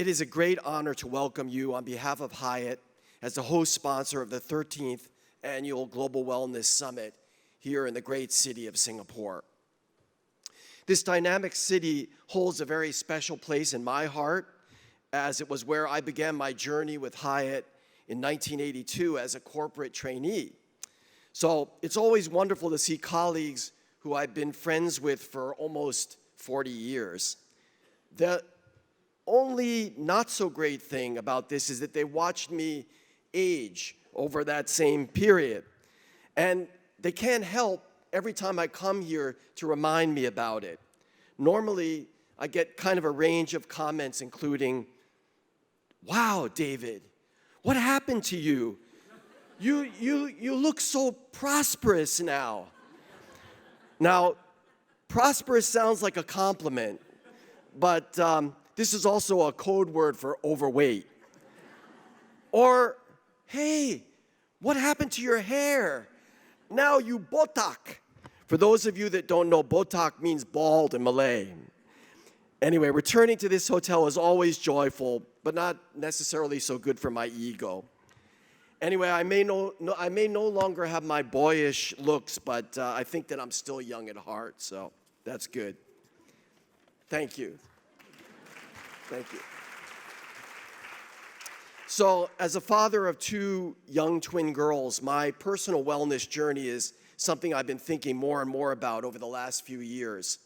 is a great honor to welcome you on behalf of Hyatt as the host sponsor of the 13th Annual Global Wellness Summit here in the great city of Singapore. This dynamic city holds a very special place in my heart, as it was where I began my journey with Hyatt in 1982 as a corporate trainee. So it's always wonderful to see colleagues who I've been friends with for almost 40 years. The only not so great thing about this is that they watched me age over that same period. And they can't help every time I come here to remind me about it. Normally, I get kind of a range of comments including, "Wow, David, what happened to you? You look so prosperous now." Now, prosperous sounds like a compliment, but this is also a code word for overweight. Or, "Hey, what happened to your hair? Now you botak." For those of you that don't know, botak means bald in Malay. Anyway, returning to this hotel is always joyful, but not necessarily so good for my ego. Anyway, I may no longer have my boyish looks, but I think that I'm still young at heart, so that's good. Thank you. Thank you. So, as a father of two young twin girls, my personal wellness journey is something I've been thinking more and more about over the last few years.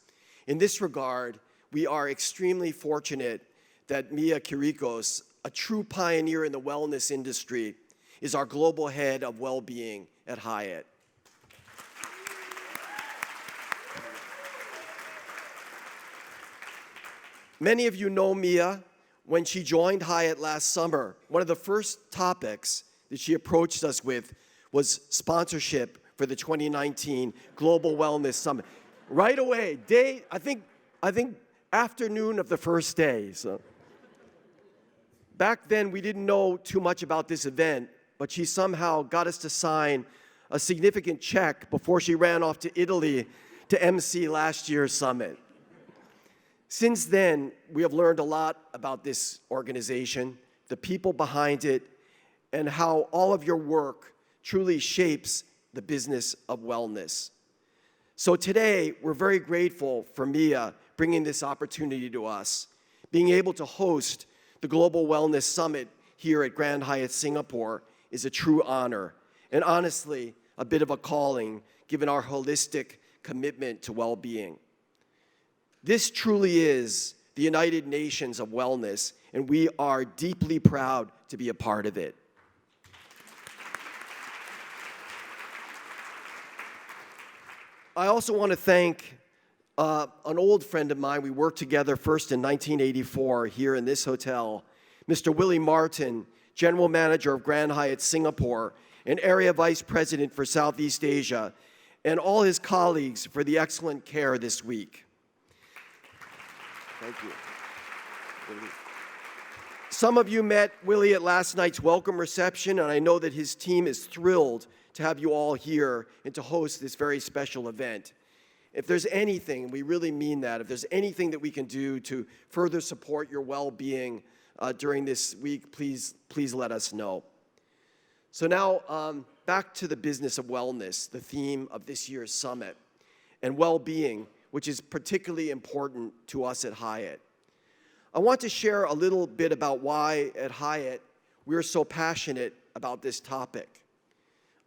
In this regard, we are extremely fortunate that Mia Kirikos, a true pioneer in the wellness industry, is our global head of well-being at Hyatt. Many of you know Mia. When she joined Hyatt last summer, one of the first topics that she approached us with was sponsorship for the 2019 Global Wellness Summit. Right away, I think afternoon of the first day. So back then, we didn't know too much about this event, but she somehow got us to sign a significant check before she ran off to Italy to MC last year's summit. Since then, we have learned a lot about this organization, the people behind it, and how all of your work truly shapes the business of wellness. So today, we're very grateful for Mia bringing this opportunity to us. Being able to host the Global Wellness Summit here at Grand Hyatt Singapore is a true honor, and honestly, a bit of a calling, given our holistic commitment to well-being. This truly is the United Nations of wellness, and we are deeply proud to be a part of it. I also want to thank an old friend of mine. We worked together first in 1984 here in this hotel, Mr. Willie Martin, General Manager of Grand Hyatt Singapore and Area Vice President for Southeast Asia, and all his colleagues for the excellent care this week. Thank you. Some of you met Willie at last night's welcome reception, and I know that his team is thrilled to have you all here and to host this very special event. If there's anything, we really mean that, if there's anything that we can do to further support your well-being during this week, please let us know. So now, back to the business of wellness, the theme of this year's summit, and well-being, which is particularly important to us at Hyatt. I want to share a little bit about why at Hyatt we're so passionate about this topic.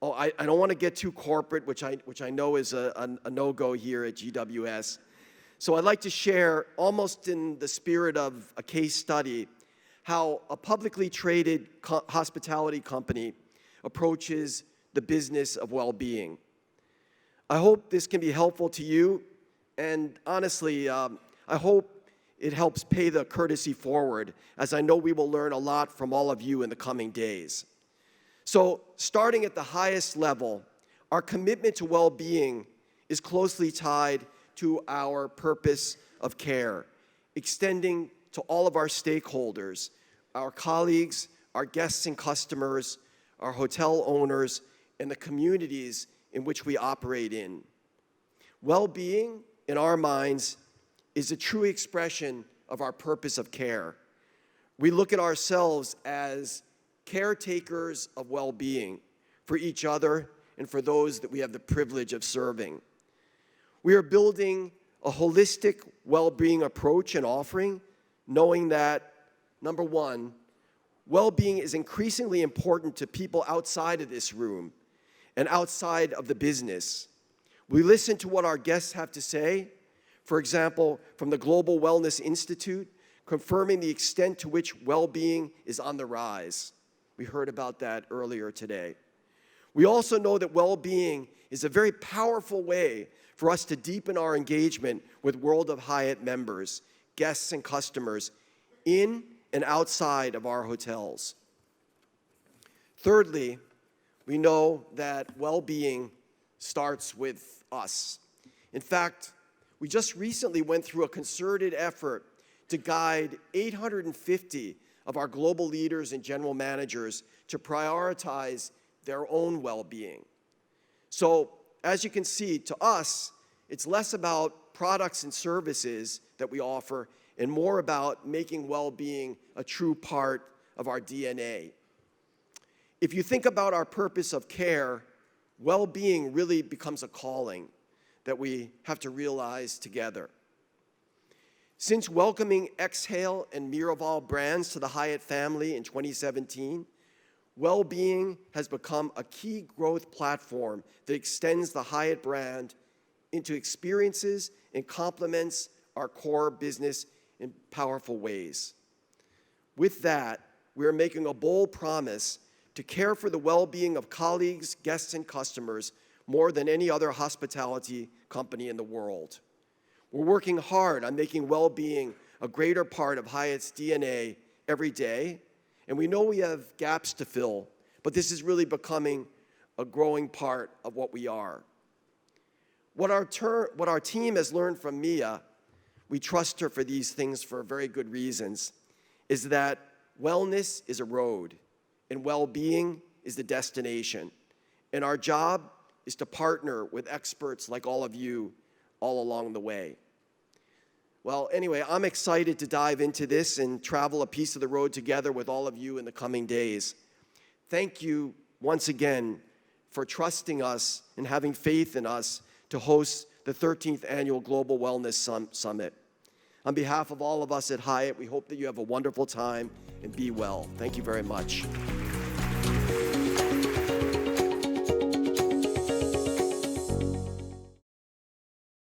Oh, I don't want to get too corporate, which I know is a no-go here at GWS. So I'd like to share, almost in the spirit of a case study, how a publicly traded hospitality company approaches the business of well-being. I hope this can be helpful to you. And honestly, I hope it helps pay the courtesy forward, as I know we will learn a lot from all of you in the coming days. So, starting at the highest level, our commitment to well-being is closely tied to our purpose of care, extending to all of our stakeholders, our colleagues, our guests and customers, our hotel owners, and the communities in which we operate in. Well-being, in our minds, is a true expression of our purpose of care. We look at ourselves as caretakers of well-being for each other and for those that we have the privilege of serving. We are building a holistic well-being approach and offering, knowing that, number one, well-being is increasingly important to people outside of this room and outside of the business. We listen to what our guests have to say, for example, from the Global Wellness Institute, confirming the extent to which well-being is on the rise. We heard about that earlier today. We also know that well-being is a very powerful way for us to deepen our engagement with World of Hyatt members, guests, and customers in and outside of our hotels. Thirdly, we know that well-being starts with us. In fact, we just recently went through a concerted effort to guide 850 of our global leaders and general managers to prioritize their own well-being. So, as you can see, to us, it's less about products and services that we offer and more about making well-being a true part of our DNA. If you think about our purpose of care, well-being really becomes a calling that we have to realize together. Since welcoming Exhale and Miraval brands to the Hyatt family in 2017, well-being has become a key growth platform that extends the Hyatt brand into experiences and complements our core business in powerful ways. With that, we are making a bold promise to care for the well-being of colleagues, guests, and customers more than any other hospitality company in the world. We're working hard on making well-being a greater part of Hyatt's DNA every day, and we know we have gaps to fill, but this is really becoming a growing part of what we are. What our team has learned from Mia, we trust her for these things for very good reasons, is that wellness is a road, and well-being is the destination. And our job is to partner with experts like all of you all along the way. Well, anyway, I'm excited to dive into this and travel a piece of the road together with all of you in the coming days. Thank you once again for trusting us and having faith in us to host the 13th Annual Global Wellness Summit. On behalf of all of us at Hyatt, we hope that you have a wonderful time and be well. Thank you very much.